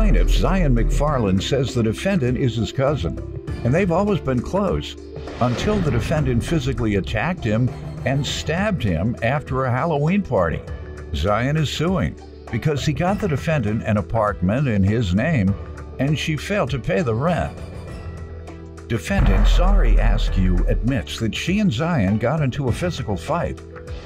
plaintiff, Zion McFarland, says the defendant is his cousin, and they've always been close until the defendant physically attacked him and stabbed him after a Halloween party. Zion is suing because he got the defendant an apartment in his name and she failed to pay the rent. Defendant Zari Askew admits that she and Zion got into a physical fight,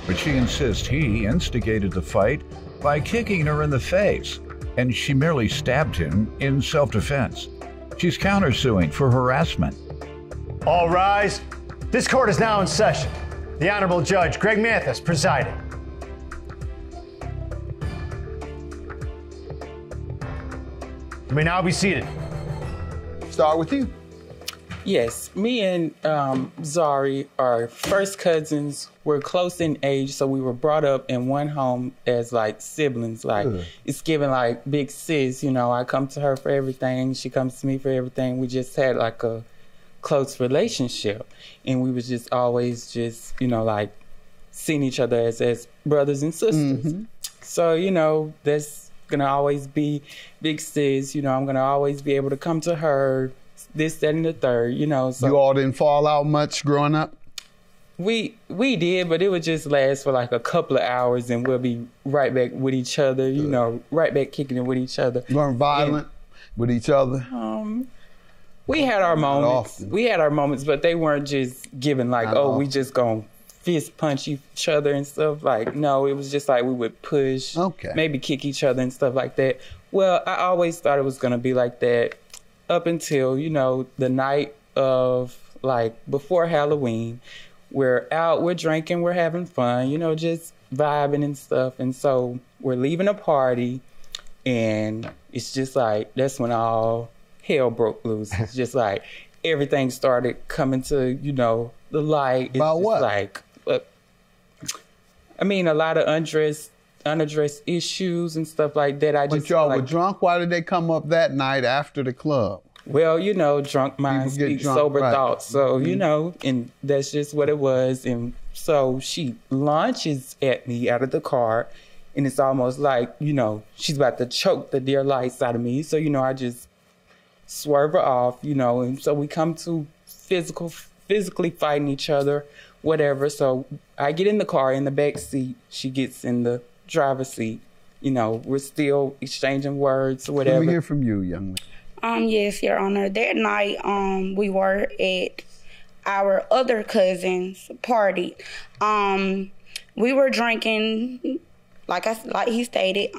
but she insists he instigated the fight by kicking her in the face, and she merely stabbed him in self-defense. She's countersuing for harassment. All rise. This court is now in session. The Honorable Judge Greg Mathis presiding. You may now be seated. Start with you. Yes, me and Zari are first cousins. We're close in age, so we were brought up in one home as like siblings. Like it's given like big sis, you know, I come to her for everything, she comes to me for everything. We just had like a close relationship, and we was just always just, you know, like seeing each other as brothers and sisters. So, you know, that's gonna always be big sis, you know, I'm gonna always be able to come to her, this, that, and the third, you know. So you all didn't fall out much growing up? We did, but it would just last for like a couple of hours and we'll be right back with each other, you know, right back kicking it with each other. You weren't violent with each other? We had our moments. We had our moments, but they weren't just given like, oh, we just gonna fist punch each other and stuff. Like, no, it was just like we would push, maybe kick each other and stuff like that. Well, I always thought it was gonna be like that up until, you know, the night of, like, before Halloween. We're out, we're drinking, we're having fun, you know, just vibing and stuff. And so we're leaving a party, and it's just like, that's when all hell broke loose. It's just like everything started coming to, you know, the light. It's about what? Like, I mean, a lot of unaddressed issues and stuff like that. But y'all were drunk? Why did they come up that night after the club? Well, you know, drunk minds speak sober thoughts. So, you know, and that's just what it was. And so she launches at me out of the car, and it's almost like, you know, she's about to choke the dear lights out of me. So, you know, I just swerve her off, you know, and so we come to physically fighting each other, whatever. So I get in the car in the back seat. She gets in the driver's seat. You know, we're still exchanging words or whatever. Let me hear from you, young man. Yes, Your Honor. That night, we were at our other cousin's party. We were drinking, like he stated.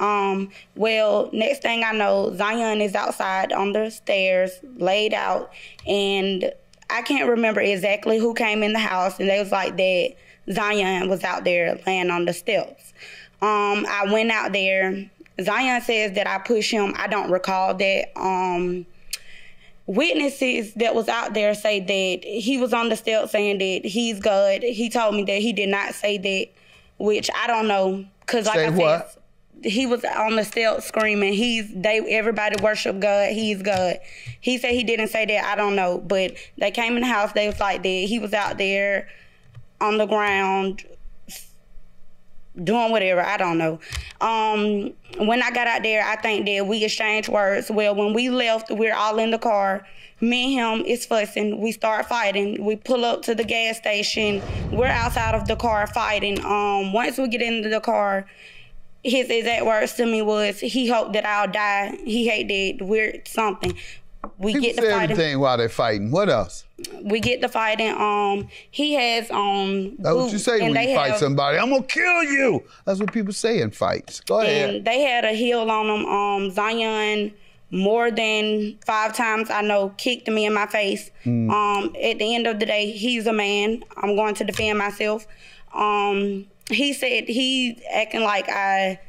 Well, next thing I know, Zion is outside on the stairs, laid out, and I can't remember exactly who came in the house, and they was like that Zion was out there laying on the steps. I went out there. Zion says that I pushed him. I don't recall that. Witnesses that was out there say that he was on the steps saying that he's good. He told me that he did not say that, which I don't know. Cause like I said, he was on the steps screaming, everybody worship God, he's God. He said he didn't say that, I don't know. But they came in the house, they was like that. He was out there on the ground doing whatever, I don't know. When I got out there, I think that we exchanged words. Well, when we left, we're all in the car. Me and him is fussing. We start fighting. We pull up to the gas station. We're outside of the car fighting. Once we get into the car, his exact words to me was, he hoped that I'll die. He hate that we're something. We People get the say fighting. Everything while they're fighting. What else? We get the fighting. He has That's what you say when you fight somebody. I'm gonna kill you. That's what people say in fights. Go ahead. And they had a heel on them. Zion more than 5 times, I know, kicked me in my face. At the end of the day, he's a man. I'm going to defend myself. He said he acting like I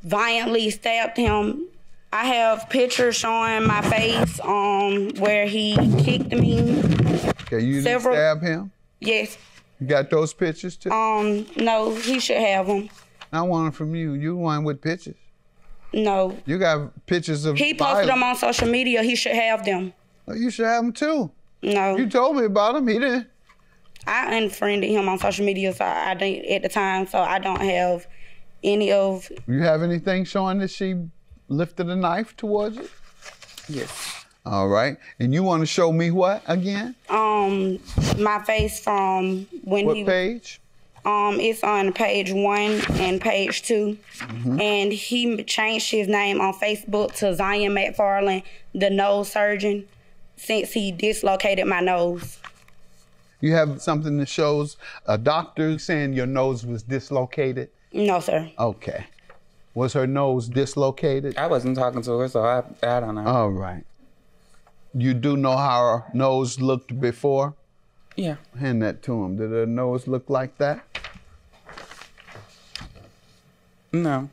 violently stabbed him. I have pictures showing my face where he kicked me. Okay, you didn't stab him? Yes. You got those pictures too? No, he should have them. I want them from you. You the one with pictures. No. You got pictures of He posted them on social media. He should have them. Oh, you should have them too. No. You told me about them. He didn't. I unfriended him on social media, so I didn't at the time, so I don't have any of. You have anything showing that she lifted a knife towards you? Yes. All right. And you want to show me what again? My face from when what page? It's on page 1 and page 2. Mm-hmm. And he changed his name on Facebook to Zion McFarland, the nose surgeon, since he dislocated my nose. You have something that shows a doctor saying your nose was dislocated? No, sir. Okay. Was her nose dislocated? I wasn't talking to her, so I don't know. All right. You do know how her nose looked before? Yeah. Hand that to him. Did her nose look like that? No.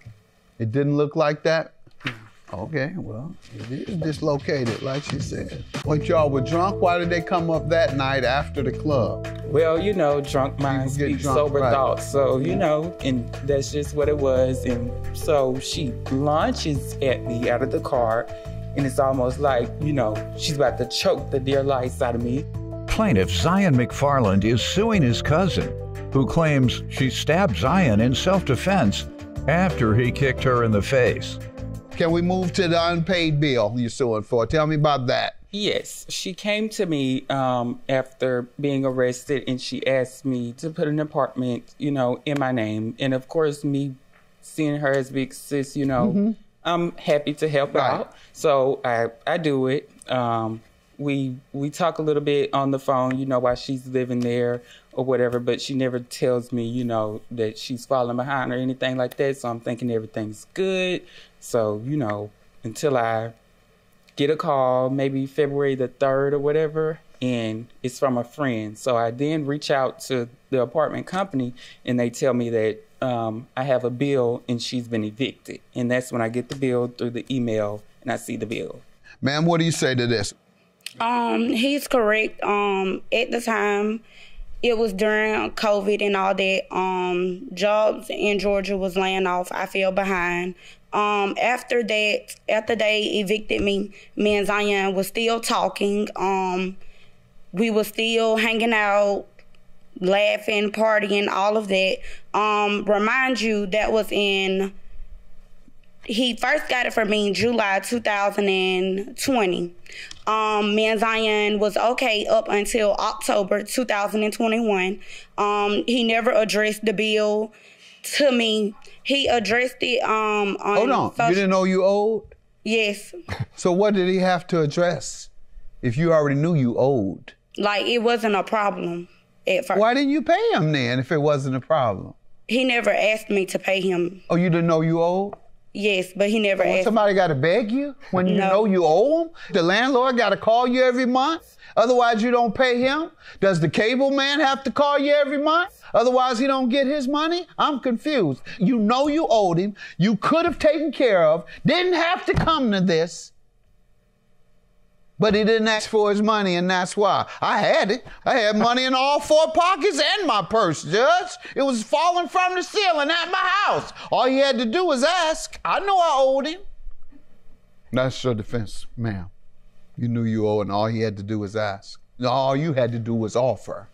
It didn't look like that? Okay, well, it is dislocated, like she said. When y'all were drunk, why did they come up that night after the club? Well, you know, drunk minds speak sober thoughts. So, you know, and that's just what it was. And so she launches at me out of the car, and it's almost like, you know, she's about to choke the dear life out of me. Plaintiff Zion McFarland is suing his cousin, who claims she stabbed Zion in self-defense after he kicked her in the face. Can we move to the unpaid bill you're suing for? Tell me about that. Yes. She came to me after being arrested, and she asked me to put an apartment, you know, in my name. And, of course, me seeing her as big sis, you know, I'm happy to help out. So I do it. We talk a little bit on the phone, you know, while she's living there or whatever, but she never tells me, you know, that she's falling behind or anything like that. So I'm thinking everything's good. So, you know, until I get a call, maybe February the 3rd or whatever, and it's from a friend. So I then reach out to the apartment company, and they tell me that I have a bill and she's been evicted. And that's when I get the bill through the email and I see the bill. Ma'am, what do you say to this? He's correct. At the time, it was during COVID and all that. Jobs in Georgia was laying off. I fell behind. After they evicted me, me and Zion was still talking. We were still hanging out, laughing, partying, all of that. Remind you, that was he first got it from me in July 2020. Me and Zion was okay up until October 2021. He never addressed the bill to me. He addressed it on Hold on. You didn't know you owed? Yes. So what did he have to address if you already knew you owed? Like, it wasn't a problem at first. Why didn't you pay him then if it wasn't a problem? He never asked me to pay him. Oh, you didn't know you owed? Yes, but he never asked. Somebody got to beg you when you know you owe him? The landlord got to call you every month? Otherwise, you don't pay him? Does the cable man have to call you every month? Otherwise, he don't get his money? I'm confused. You know you owed him. You could have taken care of. Didn't have to come to this. But he didn't ask for his money, and that's why. I had it. I had money in all 4 pockets and my purse, Judge. It was falling from the ceiling at my house. All he had to do was ask. I know I owed him. That's your defense, ma'am. You knew you owed, and all he had to do was ask. All you had to do was offer.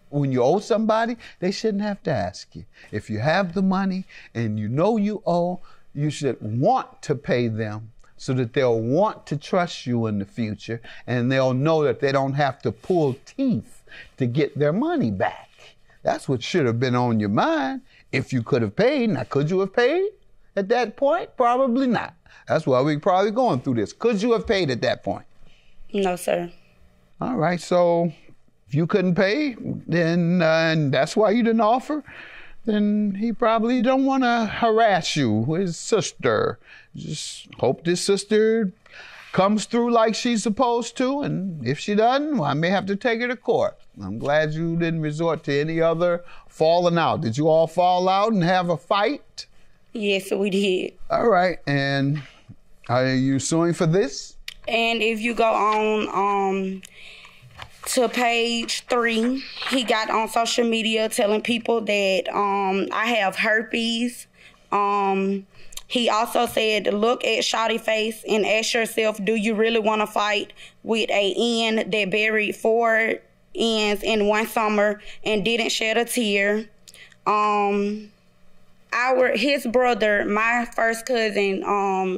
When you owe somebody, they shouldn't have to ask you. If you have the money and you know you owe, you should want to pay them, so that they'll want to trust you in the future, and they'll know that they don't have to pull teeth to get their money back. That's what should have been on your mind if you could have paid. Now, could you have paid at that point? Probably not. That's why we're probably going through this. Could you have paid at that point? No, sir. All right, so if you couldn't pay, then and that's why you didn't offer, then he probably don't want to harass you, his sister. Just hope this sister comes through like she's supposed to, and if she doesn't, well, I may have to take her to court. I'm glad you didn't resort to any other falling out. Did you all fall out and have a fight? Yes, we did. All right, and are you suing for this? And if you go on to page 3, he got on social media telling people that I have herpes. He also said, look at Shawty face and ask yourself, do you really want to fight with a N that buried 4 N's in one summer and didn't shed a tear? his brother, my first cousin,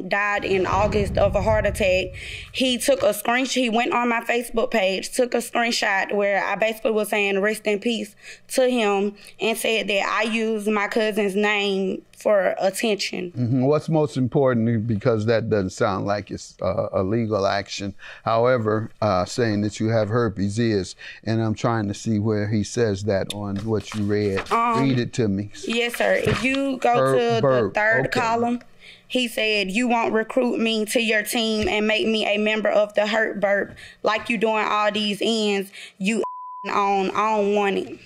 died in August of a heart attack. He took a screenshot. He went on my Facebook page, took a screenshot where I basically was saying rest in peace to him, and said that I used my cousin's name for attention. What's most important, because that doesn't sound like it's a legal action, however, saying that you have herpes is, and I'm trying to see where he says that on what you read. Read it to me. Yes, sir. If you go to the third column, he said, you won't recruit me to your team and make me a member of the hurt burp like you doing all these ends. You on, I don't want it.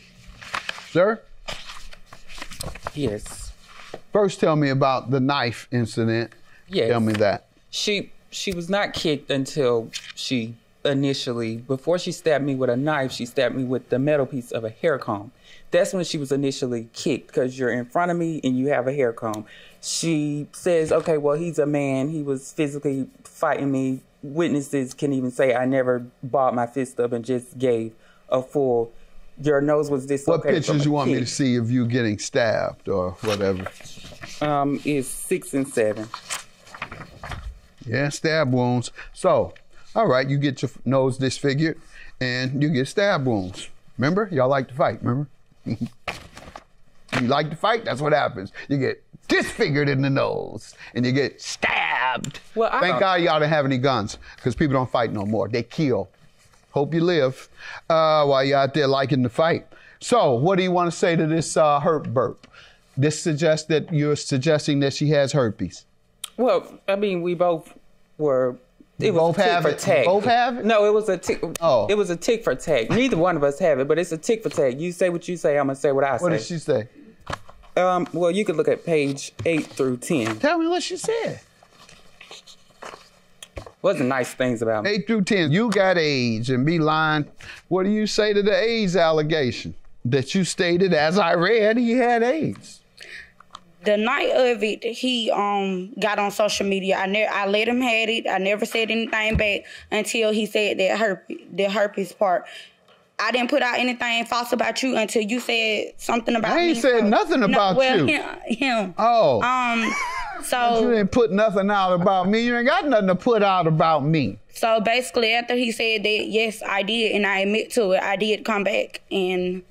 Sir? Yes. First, tell me about the knife incident. Yes. Tell me that. She was not kicked until she initially, before she stabbed me with a knife, she stabbed me with the metal piece of a hair comb. That's when she was initially kicked, because you're in front of me and you have a hair comb. She says, okay, well, he's a man. He was physically fighting me. Witnesses can even say I never balled my fist up and just gave a full, your nose was dislocated. What pictures you want me to see of you getting stabbed or whatever? Is 6 and 7. Yeah, stab wounds. So, all right, you get your nose disfigured and you get stab wounds. Remember? Y'all like to fight, remember? You like to fight, that's what happens. You get disfigured in the nose and you get stabbed. Well, thank God y'all didn't have any guns, because people don't fight no more. They kill. Hope you live while you're out there liking to fight. So, what do you want to say to this hurt burp? This suggests that you're suggesting that she has herpes. Well, I mean, we both were. It was both a tick have for it? tag. Both have it? No, it was a tick. Oh. It was a tick for tag. Neither one of us have it, but it's a tick for tag. You say what you say, I'm gonna say what I say. What did she say? Well, you could look at page 8 through 10. Tell me what she said. Wasn't nice things about me. 8 through 10. You got AIDS and be lying. What do you say to the AIDS allegation that you stated, as I read, he had AIDS? The night of it, he got on social media. I let him have it. I never said anything back until he said that the herpes part. I didn't put out anything false about you until you said something about me. I ain't said nothing about you. Him. Oh. So you didn't put nothing out about me. You ain't got nothing to put out about me. So basically, after he said that, yes, I did, and I admit to it, I did come back and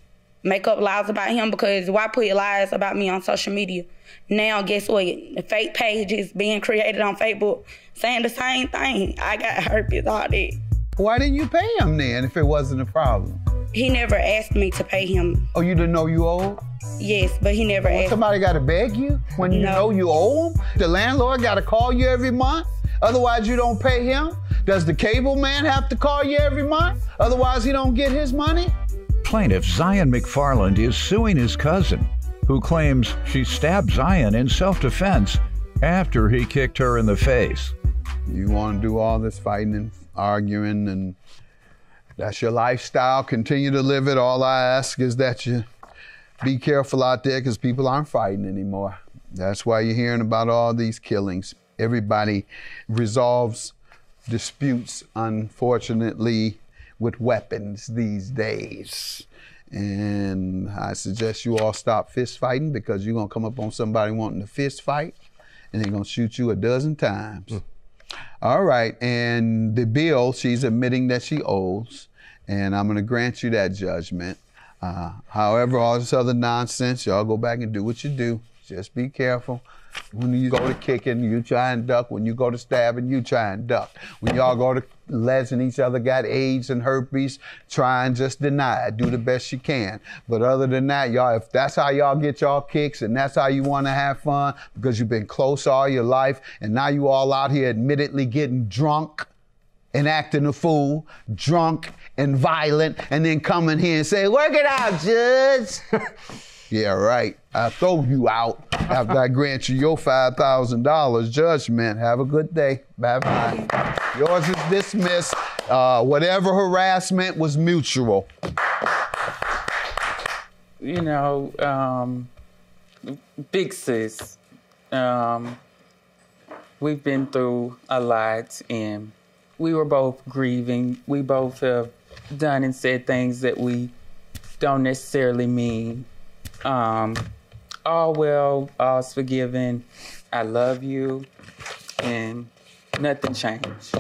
make up lies about him, because why put lies about me on social media? Now, guess what? The fake page is being created on Facebook saying the same thing. I got herpes, all that. Why didn't you pay him then if it wasn't a problem? He never asked me to pay him. Oh, you didn't know you owed? Yes, but he never asked. Somebody got to beg you when you know you owe him? The landlord got to call you every month? Otherwise, you don't pay him? Does the cable man have to call you every month? Otherwise, he don't get his money? Plaintiff Zion McFarland is suing his cousin, who claims she stabbed Zion in self-defense after he kicked her in the face. You want to do all this fighting and arguing, and that's your lifestyle. Continue to live it. All I ask is that you be careful out there, because people aren't fighting anymore. That's why you're hearing about all these killings. Everybody resolves disputes, unfortunately, with weapons these days. And I suggest you all stop fist fighting, because you're going to come up on somebody wanting to fist fight and they're going to shoot you a dozen times. All right. And the bill, she's admitting that she owes, and I'm going to grant you that judgment. However, all this other nonsense, y'all go back and do what you do. Just be careful. When you go to kicking, you try and duck. When you go to stabbing, you try and duck. When y'all go to letting each other got AIDS and herpes, try and just deny it. Do the best you can. But other than that, y'all, if that's how y'all get y'all kicks and that's how you want to have fun, because you've been close all your life and now you all out here admittedly getting drunk and acting a fool, drunk and violent, and then coming here and say, work it out, Judge. Yeah, right. I'll throw you out after I grant you your $5,000 judgment. Have a good day. Bye-bye. Yours is dismissed. Whatever harassment was mutual. You know, big sis, we've been through a lot, and we were both grieving. We both have done and said things that we don't necessarily mean. all well, all's forgiven. I love you, and nothing changed.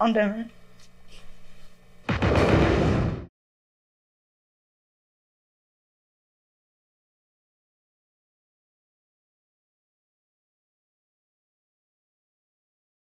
I'm done.